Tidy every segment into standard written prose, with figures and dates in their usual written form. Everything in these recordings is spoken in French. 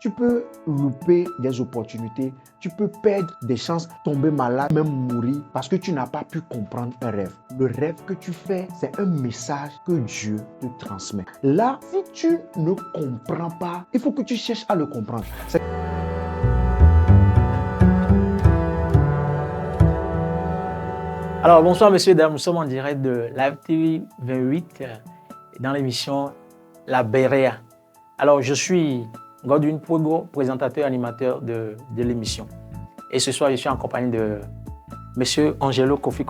tu peux louper des opportunités, tu peux perdre des chances, tomber malade, même mourir parce que tu n'as pas pu comprendre un rêve. Le rêve que tu fais, c'est un message que Dieu te transmet. Là, si tu ne comprends pas, il faut que tu cherches à le comprendre. Alors, bonsoir, messieurs, dames. Nous sommes en direct de Live TV 28 dans l'émission La Berea. Alors, je suis Godwin Pogo, présentateur et animateur de l'émission. Et ce soir, je suis en compagnie de monsieur Angelo Kofi,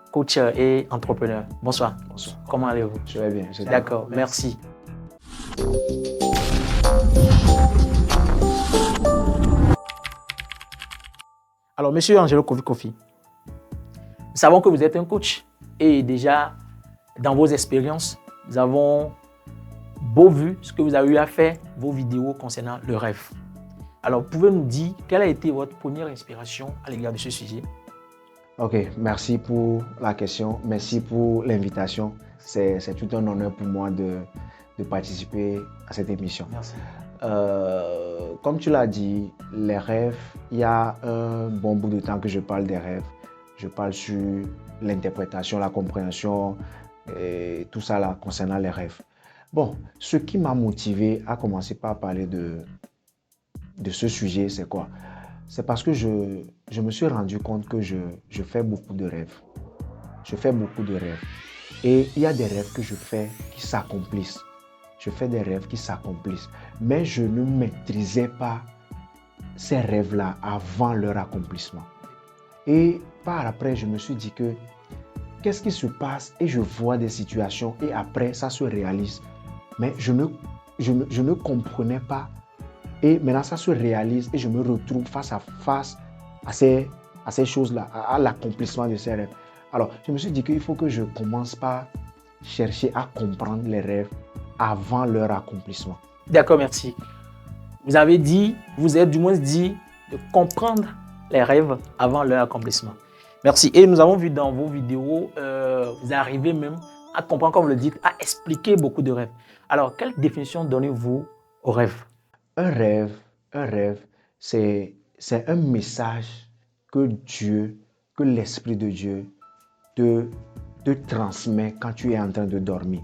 coach et entrepreneur. Bonsoir. Bonsoir. Comment allez-vous? Je vais bien. D'accord, merci. Alors, monsieur Angelo Kofi, nous savons que vous êtes un coach et déjà, dans vos expériences, nous avons beau vu ce que vous avez eu à faire, vos vidéos concernant le rêve. Alors, pouvez-vous nous dire quelle a été votre première inspiration à l'égard de ce sujet? Ok, merci pour la question, merci pour l'invitation. C'est tout un honneur pour moi de participer à cette émission. Merci. Comme tu l'as dit, les rêves, il y a un bon bout de temps que je parle des rêves. Je parle sur l'interprétation, la compréhension et tout ça là concernant les rêves. Bon, ce qui m'a motivé à commencer par parler de ce sujet, c'est quoi? C'est parce que je me suis rendu compte que je fais beaucoup de rêves. Je fais beaucoup de rêves. Et il y a des rêves que je fais qui s'accomplissent. Je fais des rêves qui s'accomplissent. Mais je ne maîtrisais pas ces rêves-là avant leur accomplissement. Et par après, je me suis dit que qu'est-ce qui se passe? Et je vois des situations et après, ça se réalise. Mais je ne comprenais pas. Et maintenant, ça se réalise et je me retrouve face à face à ces choses-là, à l'accomplissement de ces rêves. Alors, je me suis dit qu'il faut que je commence par chercher à comprendre les rêves avant leur accomplissement. D'accord, merci. Vous avez dit, vous avez du moins dit de comprendre les rêves avant leur accomplissement. Merci. Et nous avons vu dans vos vidéos, vous arrivez même à comprendre, comme vous le dites, à expliquer beaucoup de rêves. Alors, quelle définition donnez-vous aux rêves? Un rêve, c'est un message que l'Esprit de Dieu te transmet quand tu es en train de dormir.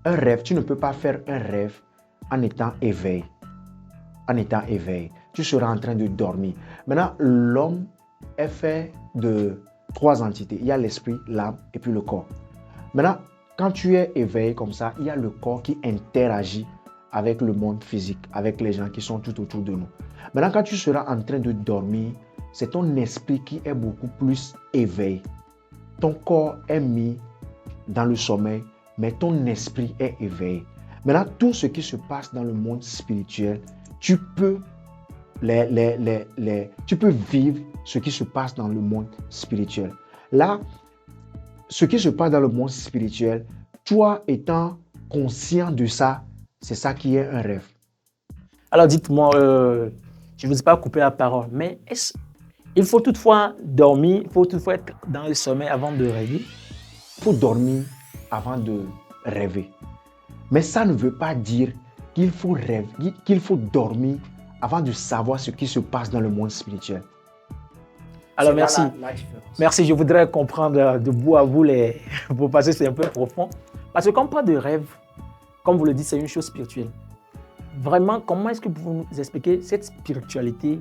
Un rêve, tu ne peux pas faire un rêve en étant éveillé. Tu seras en train de dormir. Maintenant, l'homme est fait de 3 entités. Il y a l'esprit, l'âme et puis le corps. Maintenant, quand tu es éveillé comme ça, il y a le corps qui interagit avec le monde physique, avec les gens qui sont tout autour de nous. Maintenant, quand tu seras en train de dormir, c'est ton esprit qui est beaucoup plus éveillé. Ton corps est mis dans le sommeil, mais ton esprit est éveillé. Maintenant, tout ce qui se passe dans le monde spirituel, tu peux vivre ce qui se passe dans le monde spirituel. Là, ce qui se passe dans le monde spirituel, toi étant conscient de ça, c'est ça qui est un rêve. Alors dites-moi, je ne vous ai pas coupé la parole, mais il faut toutefois dormir, il faut toutefois être dans le sommeil avant de rêver? Il faut dormir avant de rêver. Mais ça ne veut pas dire qu'il faut rêver, qu'il faut dormir avant de savoir ce qui se passe dans le monde spirituel. Alors merci. Merci, je voudrais comprendre de bout à bout pour passer, c'est un peu profond. Parce que quand on parle de rêve, comme vous le dites, c'est une chose spirituelle. Vraiment, comment est-ce que vous pouvez nous expliquer cette spiritualité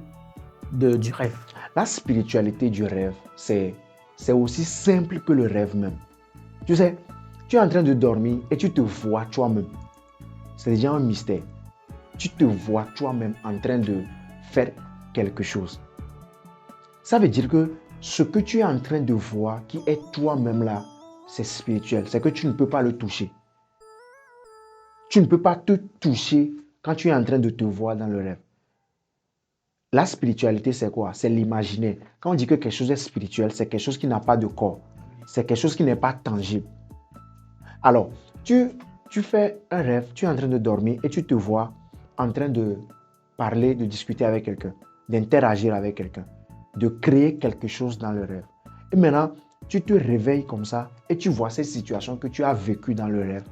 du rêve? La spiritualité du rêve, c'est aussi simple que le rêve même. Tu sais, tu es en train de dormir et tu te vois toi-même. C'est déjà un mystère. Tu te vois toi-même en train de faire quelque chose. Ça veut dire que ce que tu es en train de voir, qui est toi-même là, c'est spirituel. C'est que tu ne peux pas le toucher. Tu ne peux pas te toucher quand tu es en train de te voir dans le rêve. La spiritualité, c'est quoi? C'est l'imaginaire. Quand on dit que quelque chose est spirituel, c'est quelque chose qui n'a pas de corps. C'est quelque chose qui n'est pas tangible. Alors, tu fais un rêve, tu es en train de dormir et tu te vois en train de parler, de discuter avec quelqu'un, d'interagir avec quelqu'un, de créer quelque chose dans le rêve. Et maintenant, tu te réveilles comme ça et tu vois ces situations que tu as vécues dans le rêve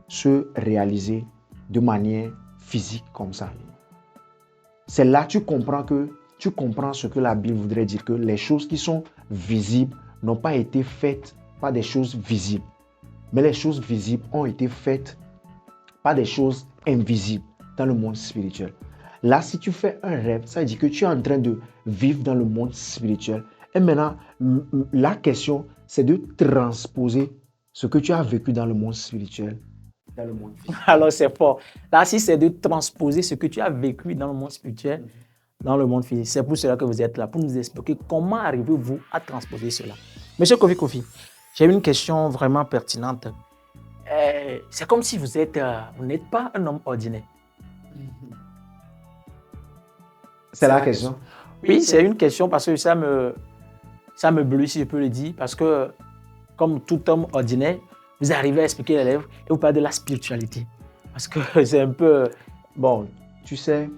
se réaliser de manière physique comme ça. C'est là que tu comprends ce que la Bible voudrait dire, que les choses qui sont visibles n'ont pas été faites par des choses visibles, mais les choses visibles ont été faites par des choses invisibles dans le monde spirituel. Là, si tu fais un rêve, ça veut dire que tu es en train de vivre dans le monde spirituel. Et maintenant, la question, c'est de transposer ce que tu as vécu dans le monde spirituel dans le monde physique. Alors, c'est fort. Là, si c'est de transposer ce que tu as vécu dans le monde spirituel, dans le monde physique, c'est pour cela que vous êtes là, pour nous expliquer comment arrivez-vous à transposer cela. Monsieur Kofi, j'ai une question vraiment pertinente. C'est comme si vous n'êtes pas un homme ordinaire. C'est la question? Oui, c'est une question parce que ça me blesse, si je peux le dire, parce que comme tout homme ordinaire, vous arrivez à expliquer les lèvres et vous parlez de la spiritualité. Parce que c'est un peu... Bon, tu sais,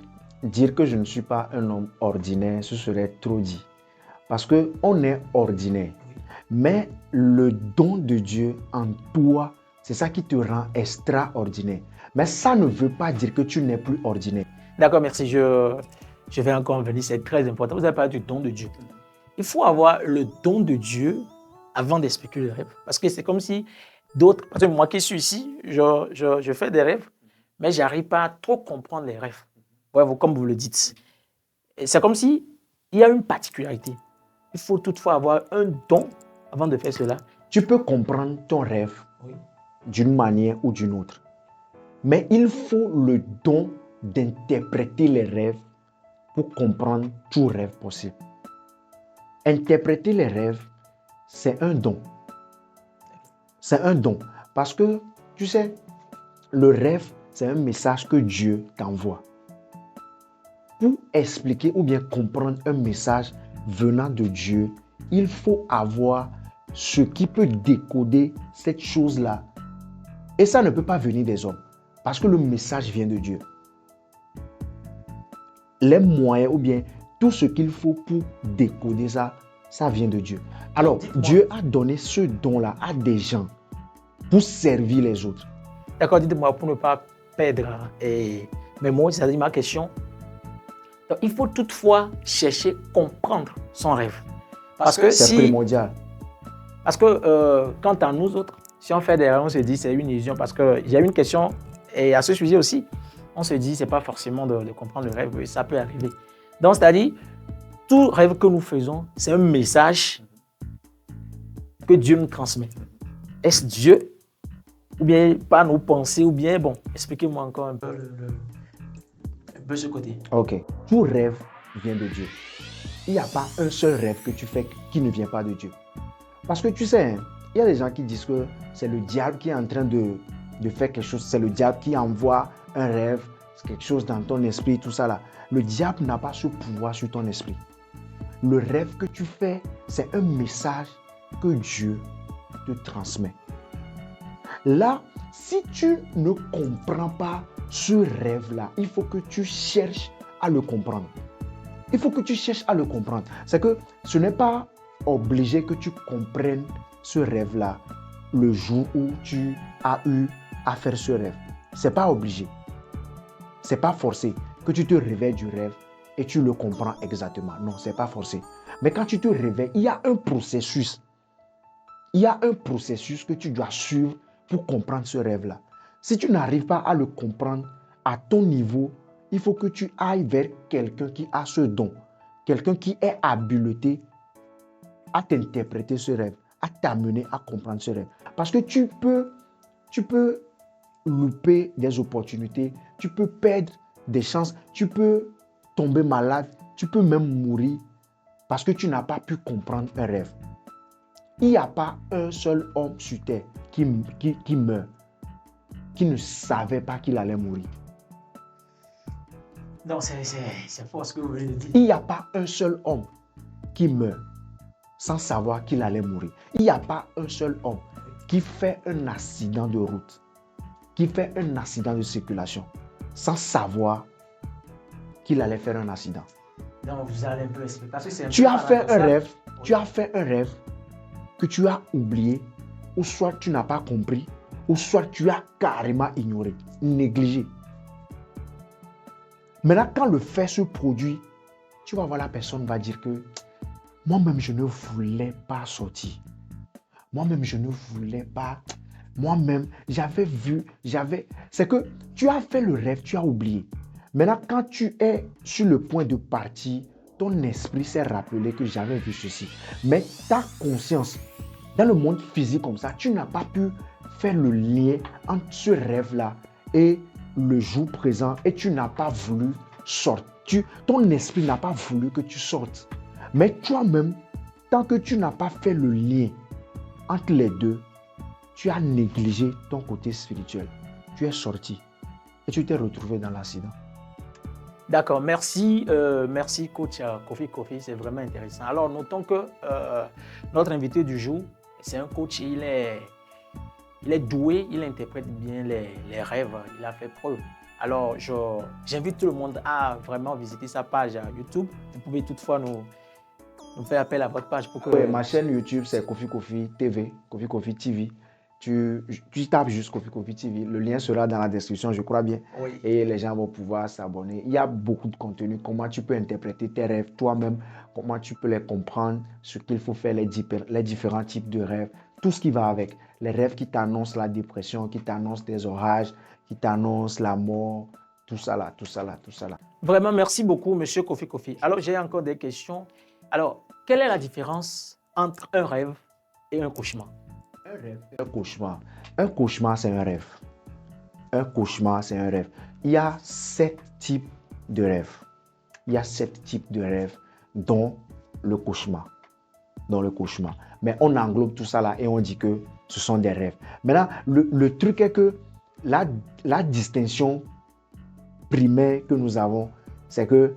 dire que je ne suis pas un homme ordinaire, ce serait trop dit. Parce qu'on est ordinaire. Mais le don de Dieu en toi, c'est ça qui te rend extraordinaire. Mais ça ne veut pas dire que tu n'es plus ordinaire. D'accord, merci. Je vais encore venir, c'est très important. Vous avez parlé du don de Dieu. Il faut avoir le don de Dieu avant d'expliquer le rêve. Parce que c'est comme si d'autres... Parce que moi qui suis ici, je fais des rêves, mais je n'arrive pas à trop comprendre les rêves. Ouais, comme vous le dites. Et c'est comme si il y a une particularité. Il faut toutefois avoir un don avant de faire cela. Tu peux comprendre ton rêve d'une manière ou d'une autre. Mais il faut le don d'interpréter les rêves pour comprendre tout rêve possible. Interpréter les rêves, c'est un don. C'est un don. Parce que, tu sais, le rêve, c'est un message que Dieu t'envoie. Pour expliquer ou bien comprendre un message venant de Dieu, il faut avoir ce qui peut décoder cette chose-là. Et ça ne peut pas venir des hommes. Parce que le message vient de Dieu. Les moyens ou bien tout ce qu'il faut pour décoder ça, ça vient de Dieu. Alors, Dieu a donné ce don-là à des gens pour servir les autres. D'accord, dites-moi pour ne pas perdre mes mots, c'est-à-dire ma question. Donc, il faut toutefois chercher à comprendre son rêve. Parce que c'est primordial. Parce que quant à nous autres, si on fait des rêves, on se dit c'est une illusion. Parce que j'ai une question, et à ce sujet aussi, on se dit c'est pas forcément de comprendre le rêve, ça peut arriver. Donc, c'est-à-dire, tout rêve que nous faisons, c'est un message que Dieu nous transmet. Est-ce Dieu? Ou bien pas nos pensées, ou bien, bon, expliquez-moi encore un peu ce côté. Ok. Tout rêve vient de Dieu. Il n'y a pas un seul rêve que tu fais qui ne vient pas de Dieu. Parce que tu sais, il y a des gens qui disent que c'est le diable qui est en train de faire quelque chose. C'est le diable qui envoie un rêve, quelque chose dans ton esprit, tout ça là. Le diable n'a pas ce pouvoir sur ton esprit. Le rêve que tu fais, c'est un message que Dieu te transmet. Là, si tu ne comprends pas ce rêve-là, il faut que tu cherches à le comprendre. Il faut que tu cherches à le comprendre. C'est que ce n'est pas obligé que tu comprennes ce rêve-là le jour où tu as eu à faire ce rêve. Ce n'est pas obligé. Ce n'est pas forcé que tu te réveilles du rêve et tu le comprends exactement. Non, ce n'est pas forcé. Mais quand tu te réveilles, il y a un processus. Il y a un processus que tu dois suivre pour comprendre ce rêve-là. Si tu n'arrives pas à le comprendre à ton niveau, il faut que tu ailles vers quelqu'un qui a ce don, quelqu'un qui est habilité à t'interpréter ce rêve, à t'amener à comprendre ce rêve. Parce que tu peux louper des opportunités, tu peux perdre des chances, tu peux tomber malade, tu peux même mourir parce que tu n'as pas pu comprendre un rêve. Il n'y a pas un seul homme sur terre qui meurt, qui ne savait pas qu'il allait mourir. Non, c'est fort ce que vous voulez dire. Il n'y a pas un seul homme qui meurt sans savoir qu'il allait mourir. Il n'y a pas un seul homme qui fait un accident de route, qui fait un accident de circulation, sans savoir qu'il allait faire un accident. Donc, vous allez un peu expliquer. Parce que c'est tu as fait un rêve, tu as fait un rêve que tu as oublié, ou soit tu n'as pas compris, ou soit tu as carrément ignoré, négligé. Maintenant, quand le fait se produit, tu vas voir la personne va dire que moi-même, je ne voulais pas sortir. Moi-même, je ne voulais pas. Moi-même, j'avais vu, C'est que tu as fait le rêve, tu as oublié. Maintenant, quand tu es sur le point de partir, ton esprit s'est rappelé que j'avais vu ceci. Mais ta conscience, dans le monde physique comme ça, tu n'as pas pu faire le lien entre ce rêve-là et le jour présent et tu n'as pas voulu sortir. Ton esprit n'a pas voulu que tu sortes. Mais toi-même, tant que tu n'as pas fait le lien entre les deux, tu as négligé ton côté spirituel. Tu es sorti et tu t'es retrouvé dans l'accident. D'accord, merci, merci coach Kofi, c'est vraiment intéressant. Alors, notons que notre invité du jour, c'est un coach, il est doué, il interprète bien les rêves, il a fait preuve. Alors, j'invite tout le monde à vraiment visiter sa page YouTube. Vous pouvez toutefois nous faire appel à votre page pour que... Oui, ma chaîne YouTube, c'est Kofi TV, Kofi TV. Tu tapes juste Kofi TV. Le lien sera dans la description, je crois bien. Oui. Et les gens vont pouvoir s'abonner. Il y a beaucoup de contenu. Comment tu peux interpréter tes rêves toi-même. Comment tu peux les comprendre. Ce qu'il faut faire, les différents types de rêves. Tout ce qui va avec. Les rêves qui t'annoncent la dépression, qui t'annoncent des orages, qui t'annoncent la mort. Tout ça là. Vraiment, merci beaucoup, monsieur Kofi. Alors, j'ai encore des questions. Alors, quelle est la différence entre un rêve et un cauchemar? Un rêve et un cauchemar. Un cauchemar, c'est un rêve. Un cauchemar, c'est un rêve. Il y a 7 types de rêves. Il y a 7 types de rêves, dont le cauchemar. Mais on englobe tout ça là et on dit que ce sont des rêves. Maintenant, le truc est que la distinction primaire que nous avons, c'est que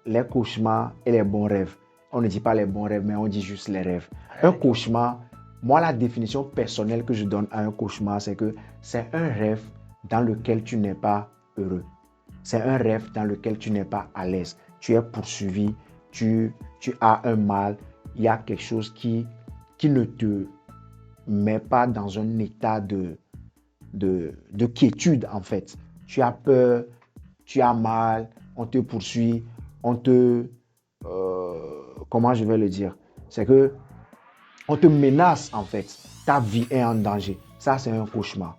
les cauchemars et les bons rêves. On ne dit pas les bons rêves, mais on dit juste les rêves. Un cauchemar, moi, la définition personnelle que je donne à un cauchemar, c'est que c'est un rêve dans lequel tu n'es pas heureux. C'est un rêve dans lequel tu n'es pas à l'aise. Tu es poursuivi, tu as un mal, il y a quelque chose qui ne te met pas dans un état de quiétude, en fait. Tu as peur, tu as mal, on te poursuit, comment je vais le dire? C'est que on te menace, en fait. Ta vie est en danger. Ça, c'est un cauchemar.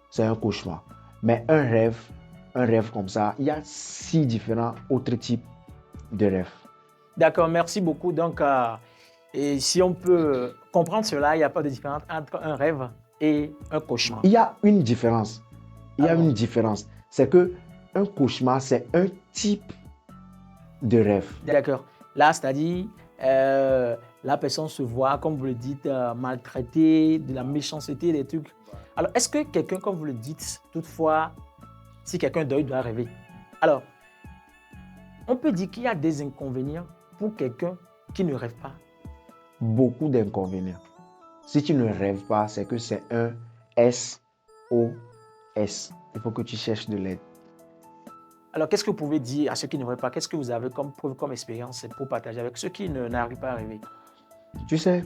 C'est un cauchemar. Mais un rêve comme ça, il y a 6 différents autres types de rêves. D'accord, merci beaucoup. Donc, et si on peut comprendre cela, il n'y a pas de différence entre un rêve et un cauchemar. Il y a une différence. Une différence. C'est que un cauchemar, c'est un type de rêve. D'accord. Là, c'est-à-dire, la personne se voit, comme vous le dites, maltraitée, de la méchanceté, des trucs. Alors, est-ce que quelqu'un, comme vous le dites, toutefois, si quelqu'un doit rêver? Alors, on peut dire qu'il y a des inconvénients pour quelqu'un qui ne rêve pas. Beaucoup d'inconvénients. Si tu ne rêves pas, c'est que c'est un SOS. Il faut que tu cherches de l'aide. Alors, qu'est-ce que vous pouvez dire à ceux qui ne rêvent pas? Qu'est-ce que vous avez comme preuve, comme expérience pour partager avec ceux qui n'arrivent pas à rêver? Tu sais,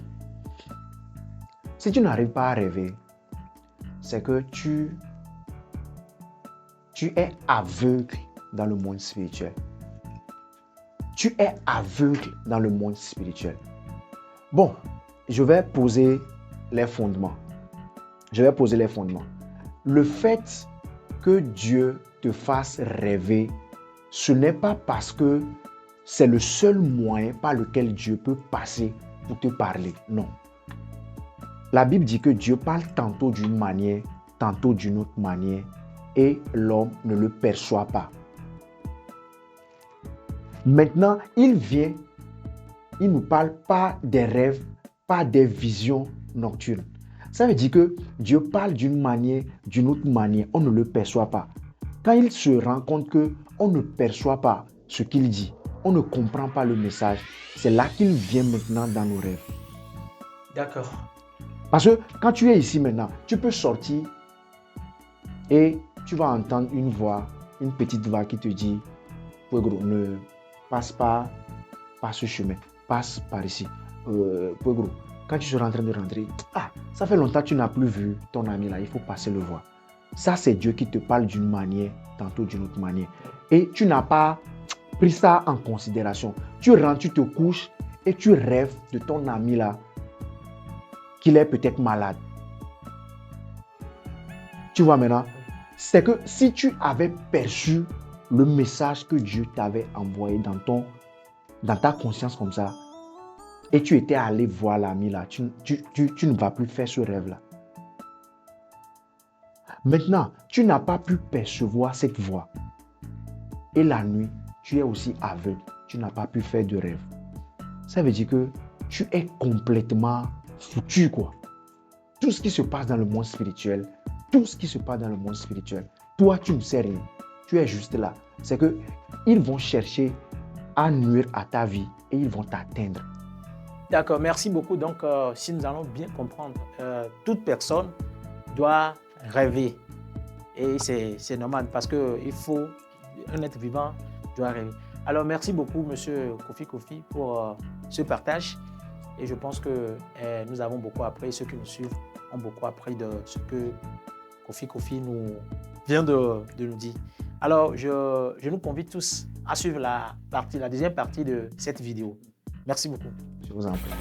si tu n'arrives pas à rêver, c'est que tu es aveugle dans le monde spirituel. Tu es aveugle dans le monde spirituel. Bon, je vais poser les fondements. Le fait que Dieu te fasse rêver, ce n'est pas parce que c'est le seul moyen par lequel Dieu peut passer pour te parler. Non. La Bible dit que Dieu parle tantôt d'une manière, tantôt d'une autre manière, et l'homme ne le perçoit pas. Maintenant, il ne nous parle pas des rêves, pas des visions nocturnes. Ça veut dire que Dieu parle d'une manière, d'une autre manière, on ne le perçoit pas. Quand il se rend compte qu'on ne perçoit pas ce qu'il dit, on ne comprend pas le message, c'est là qu'il vient maintenant dans nos rêves. D'accord. Parce que quand tu es ici maintenant, tu peux sortir et tu vas entendre une voix, une petite voix qui te dit « Puegro, ne passe pas par ce chemin, passe par ici. Puegro, quand tu seras en train de rentrer, ça fait longtemps que tu n'as plus vu ton ami là, il faut passer le voir. » Ça, c'est Dieu qui te parle d'une manière, tantôt d'une autre manière. et tu n'as pas pris ça en considération. Tu rentres, tu te couches et tu rêves de ton ami là, qu'il est peut-être malade. Tu vois maintenant, c'est que si tu avais perçu le message que Dieu t'avait envoyé dans ta conscience comme ça, et tu étais allé voir l'ami là, tu ne vas plus faire ce rêve là. Maintenant, tu n'as pas pu percevoir cette voix. Et la nuit, tu es aussi aveugle. Tu n'as pas pu faire de rêve. Ça veut dire que tu es complètement foutu, quoi. Tout ce qui se passe dans le monde spirituel, toi, tu ne sais rien. Tu es juste là. C'est que ils vont chercher à nuire à ta vie et ils vont t'atteindre. D'accord, merci beaucoup. Donc, si nous allons bien comprendre, toute personne doit rêver. Et c'est normal parce qu'il faut, un être vivant doit rêver. Alors, merci beaucoup, monsieur Kofi, pour ce partage. Et je pense que nous avons beaucoup appris, ceux qui nous suivent ont beaucoup appris de ce que Kofi nous vient de nous dire. Alors, je nous convie tous à suivre la deuxième partie de cette vidéo. Merci beaucoup. Je vous en prie.